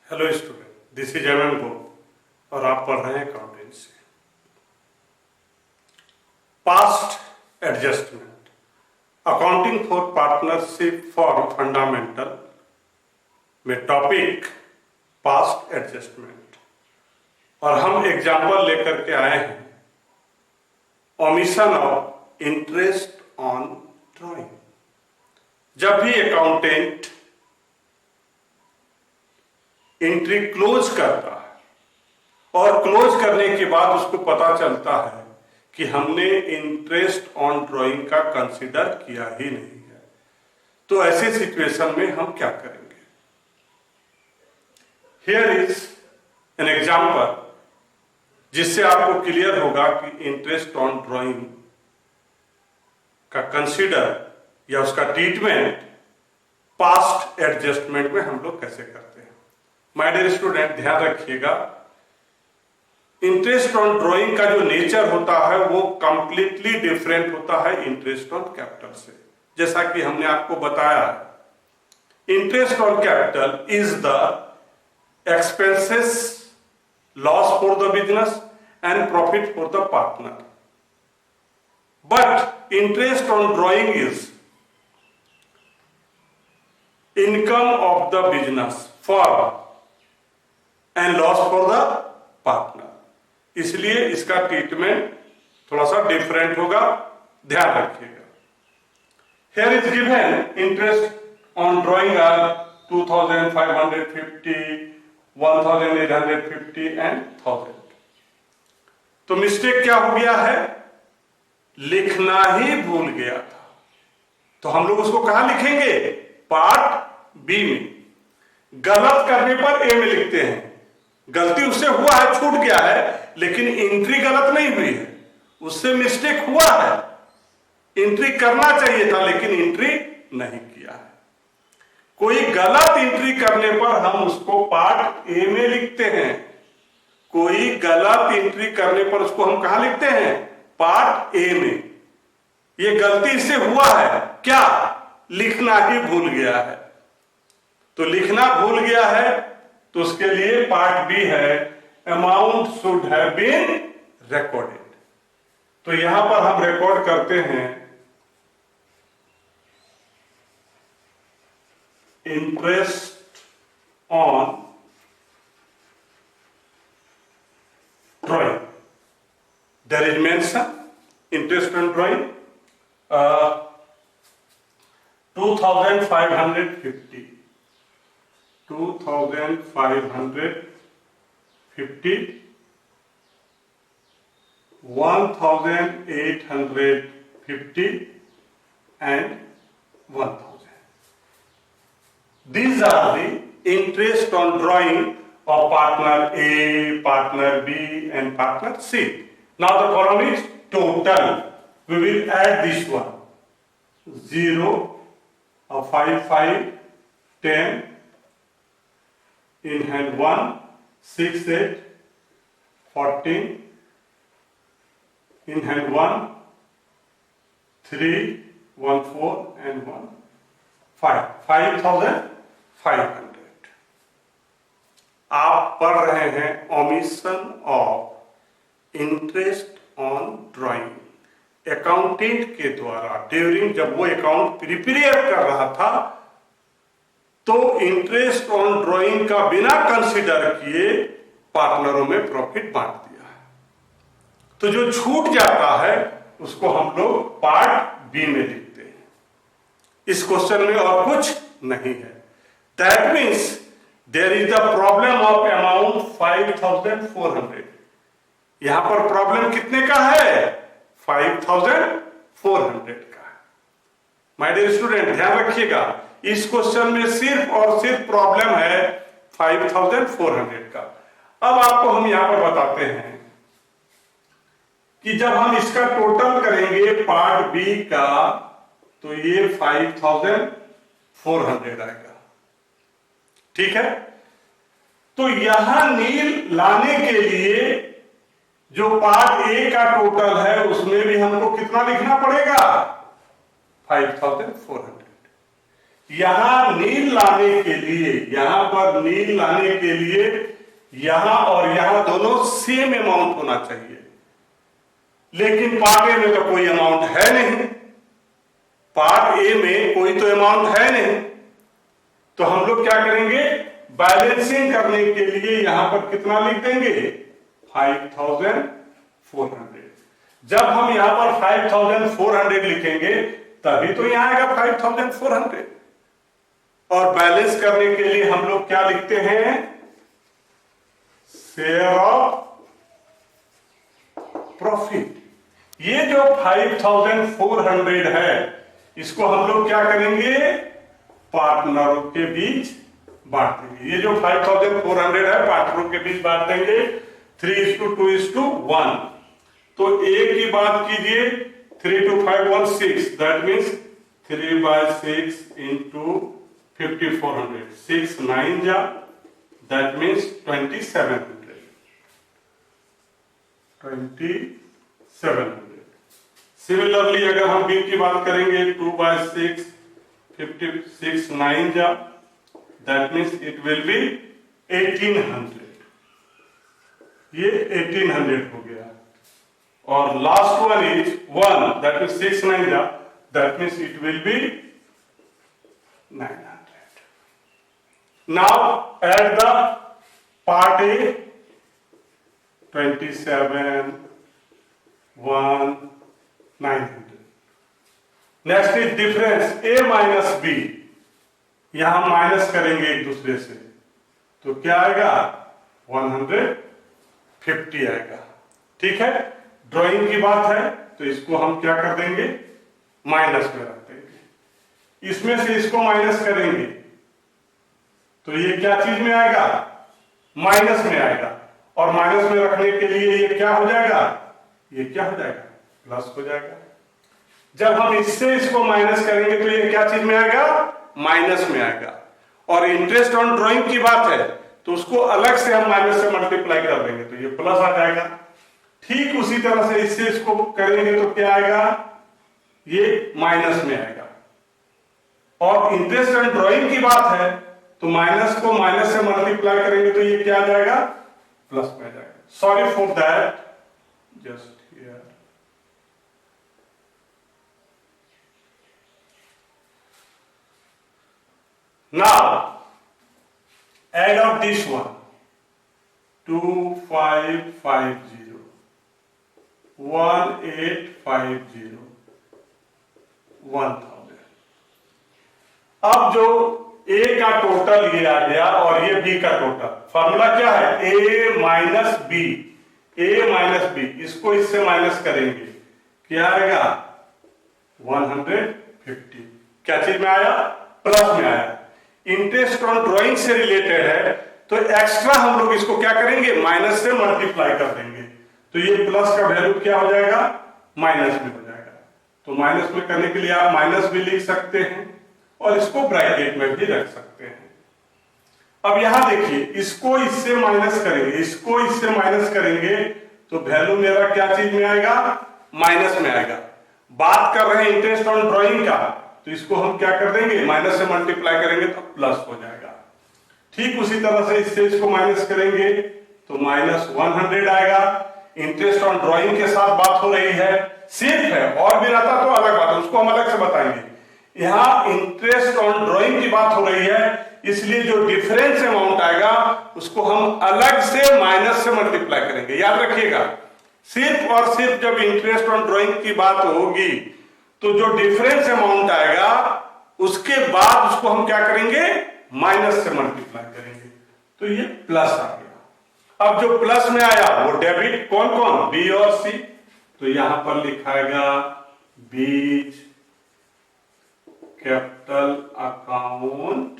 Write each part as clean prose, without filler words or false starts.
Hello student, this is M गो और आप पढ़ रहे हैं accountancy. Past adjustment, accounting for partnership for fundamental में टॉपिक पास्ट एडजस्टमेंट, और हम एग्जाम्पल लेकर के आए हैं omission of interest on drawing. जब भी अकाउंटेंट एंट्री क्लोज करता है और क्लोज करने के बाद उसको पता चलता है कि हमने इंटरेस्ट ऑन ड्राइंग का कंसीडर किया ही नहीं है, तो ऐसे सिचुएशन में हम क्या करेंगे? हियर इज एन एग्जांपल जिससे आपको क्लियर होगा कि इंटरेस्ट ऑन ड्राइंग का कंसीडर या उसका ट्रीटमेंट पास्ट एडजस्टमेंट में हम लोग कैसे करते हैं। माय डियर स्टूडेंट, ध्यान रखिएगा, इंटरेस्ट ऑन ड्राइंग का जो नेचर होता है वो कंप्लीटली डिफरेंट होता है इंटरेस्ट ऑन कैपिटल से। जैसा कि हमने आपको बताया, interest on capital is the expenses loss for the business and profit for the partner, but interest on drawing is income of the business for and loss for the partner. इसलिए इसका treatment थोड़ा सा different होगा, ध्यान रखिएगा। Here is given interest on drawing are 2550, 1850 and 1000। तो mistake क्या हो गया है? लिखना ही भूल गया था, तो हम लोग उसको कहां लिखेंगे? पार्ट बी में। गलत करने पर ए में लिखते हैं। गलती उससे हुआ है, छूट गया है, लेकिन एंट्री गलत नहीं हुई है, उससे मिस्टेक हुआ है। एंट्री करना चाहिए था लेकिन एंट्री नहीं किया है। कोई गलत एंट्री करने पर हम उसको पार्ट ए में लिखते हैं, कोई गलत एंट्री करने पर उसको हम कहां लिखते हैं? पार्ट ए में। ये गलती इससे हुआ है, क्या? लिखना ही भूल गया है। तो लिखना भूल गया है तो उसके लिए पार्ट बी है, amount should have been recorded. तो यहां पर हम रिकॉर्ड करते हैं interest on drawing. There is mention interest on drawing 2550, 2550, 1850 and 1000. These are the interest on drawing of partner A, partner B and partner C. Now the column is total. We will add this one. 0, 5, 5, 10, in hand 1, 6, 8, 14, in hand 1, 3, 1, 4 and 1, 5, 5500। आप पढ़ रहे हैं omission of interest on drawing. Accountant के द्वारा during जब वो account prepare कर रहा था तो इंटरेस्ट ऑन ड्राइंग का बिना कंसीडर किए पार्टनरों में प्रॉफिट बांट दिया है। तो जो छूट जाता है उसको हम लोग पार्ट बी में लिखते हैं। इस क्वेश्चन में और कुछ नहीं है। That means there is the problem of amount 5400। यहां पर प्रॉब्लम कितने का है? 5400 का। माय डियर स्टूडेंट, ध्यान रखिएगा, इस क्वेश्चन में सिर्फ और सिर्फ प्रॉब्लम है 5400 का। अब आपको हम यहां पर बताते हैं कि जब हम इसका टोटल करेंगे पार्ट बी का तो ये 5400 आएगा। ठीक है, तो यहां नील लाने के लिए जो पार्ट ए का टोटल है उसमें भी हमको कितना लिखना पड़ेगा? 5400। यहां नील लाने के लिए, यहां पर नील लाने के लिए यहां और यहां दोनों सेम अमाउंट होना चाहिए, लेकिन पार्ट ए में तो कोई अमाउंट है नहीं, पार्ट ए में कोई तो अमाउंट है नहीं। तो हम लोग क्या करेंगे, बैलेंसिंग करने के लिए यहां पर कितना लिख देंगे, 5400। जब हम यहां पर 5400 लिखेंगे तभी तो यहां आएगा 5400। और बैलेंस करने के लिए हम लोग क्या लिखते हैं, शेयर ऑफ प्रॉफिट। ये जो 5400 है इसको हम लोग क्या करेंगे, पार्टनरों के बीच बांट देंगे। ये जो 5400 है पार्टनरों के बीच बांट देंगे 3:2:1। तो ए की बात कीजिए, 3 2 5 1 6, दैट मीन्स 3/6 इंटू 5400, 6 9 जा, दैट मीन्स 2700। सिमिलरली अगर हम बी की बात करेंगे 2/6, 56 9 जा, that means it will be 1800। ये 1800 हो गया। और last one is 1, that means 6 9 जा, that means it will be 900। Now add the part A, 27 1 900। Next is difference A minus B, यहां माइनस करेंगे एक दूसरे से, तो क्या आएगा 150 आएगा। ठीक है, ड्राइंग की बात है तो इसको हम क्या कर देंगे, माइनस में रख देंगे। इसमें से इसको माइनस करेंगे तो ये क्या चीज में आएगा, माइनस में आएगा। और माइनस में रखने के लिए ये क्या हो जाएगा, ये क्या हो जाएगा, प्लस हो जाएगा। जब हम इससे इसको माइनस करेंगे तो ये क्या चीज में आएगा, माइनस में आएगा। और इंटरेस्ट ऑन ड्राइंग की बात है तो उसको अलग से हम माइनस से मल्टीप्लाई कर देंगे तो ये प्लस आ जाएगा। ठीक उसी तरह से इससे इसको करेंगे तो क्या आएगा, ये माइनस में आएगा। और इंटरेस्ट ऑन ड्राइंग की बात है तो माइनस को माइनस से मल्टीप्लाई करेंगे तो ये क्या आ जाएगा, प्लस में आ जाएगा। Sorry for that, just here. Now add up this one, 2550, 1850, 1000। अब जो ए का टोटल ये आ गया और ये बी का टोटल, फॉर्मूला क्या है, ए माइनस बी, ए माइनस बी, इसको इससे माइनस करेंगे क्या आएगा 150। क्या चीज में आया, प्लस में आया। इंटरेस्ट ऑन ड्राइंग से रिलेटेड है तो एक्स्ट्रा हम लोग इसको क्या करेंगे, माइनस से मल्टीप्लाई कर देंगे तो ये प्लस का वैल्यू क्या हो जाएगा, माइनस में हो जाएगा। तो माइनस में करने के लिए आप माइनस भी लिख सकते हैं और इसको ब्रैकेट में भी रख सकते हैं। अब यहां देखिए, इसको इससे माइनस करेंगे, इसको इससे माइनस करेंगे तो वैल्यू मेरा क्या चीज में आएगा, माइनस में आएगा। बात कर रहे हैं इंटरेस्ट ऑन ड्राइंग का तो इसको हम क्या कर देंगे, माइनस से मल्टीप्लाई करेंगे तो प्लस हो जाएगा। ठीक उसी तरह से इससे इसको माइनस करेंगे तो माइनस 100 आएगा। इंटरेस्ट ऑन ड्राइंग के साथ बात हो रही है, सिर्फ है, और भी रहता तो अलग बात है, उसको हम अलग से बताएंगे। यहां इंटरेस्ट ऑन ड्राइंग की बात हो रही है, इसलिए जो डिफरेंस अमाउंट आएगा उसको हम अलग से माइनस से मल्टीप्लाई करेंगे। याद रखिएगा, सिर्फ और सिर्फ जब इंटरेस्ट ऑन ड्राइंग की बात होगी तो जो डिफरेंस अमाउंट आएगा उसके बाद उसको हम क्या करेंगे, माइनस से मल्टीप्लाई करेंगे तो ये प्लस आ गया। अब जो प्लस में आया वो डेबिट, कौन कौन, बी और सी, तो यहां पर लिखाएगा बीज कैपिटल अकाउंट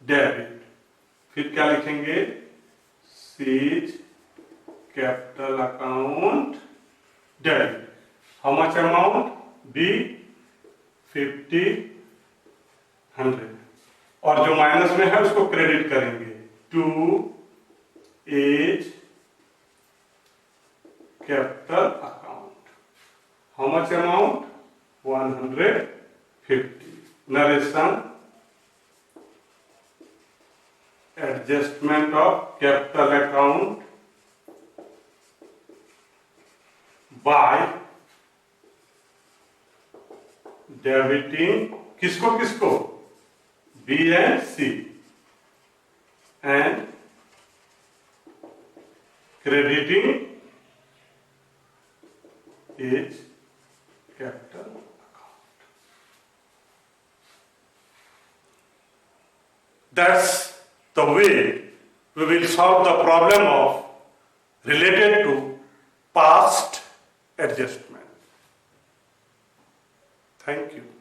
डेबिट। फिर क्या लिखेंगे, C's capital account debit. How much amount, B 50 100, और जो माइनस में है उसको क्रेडिट करेंगे, to A's capital account. How much amount, 150। Narration adjustment of capital account by debiting किसको किसको, B and C, and crediting is capital account. That's the way we will solve the problem of related to past adjustment. Thank you.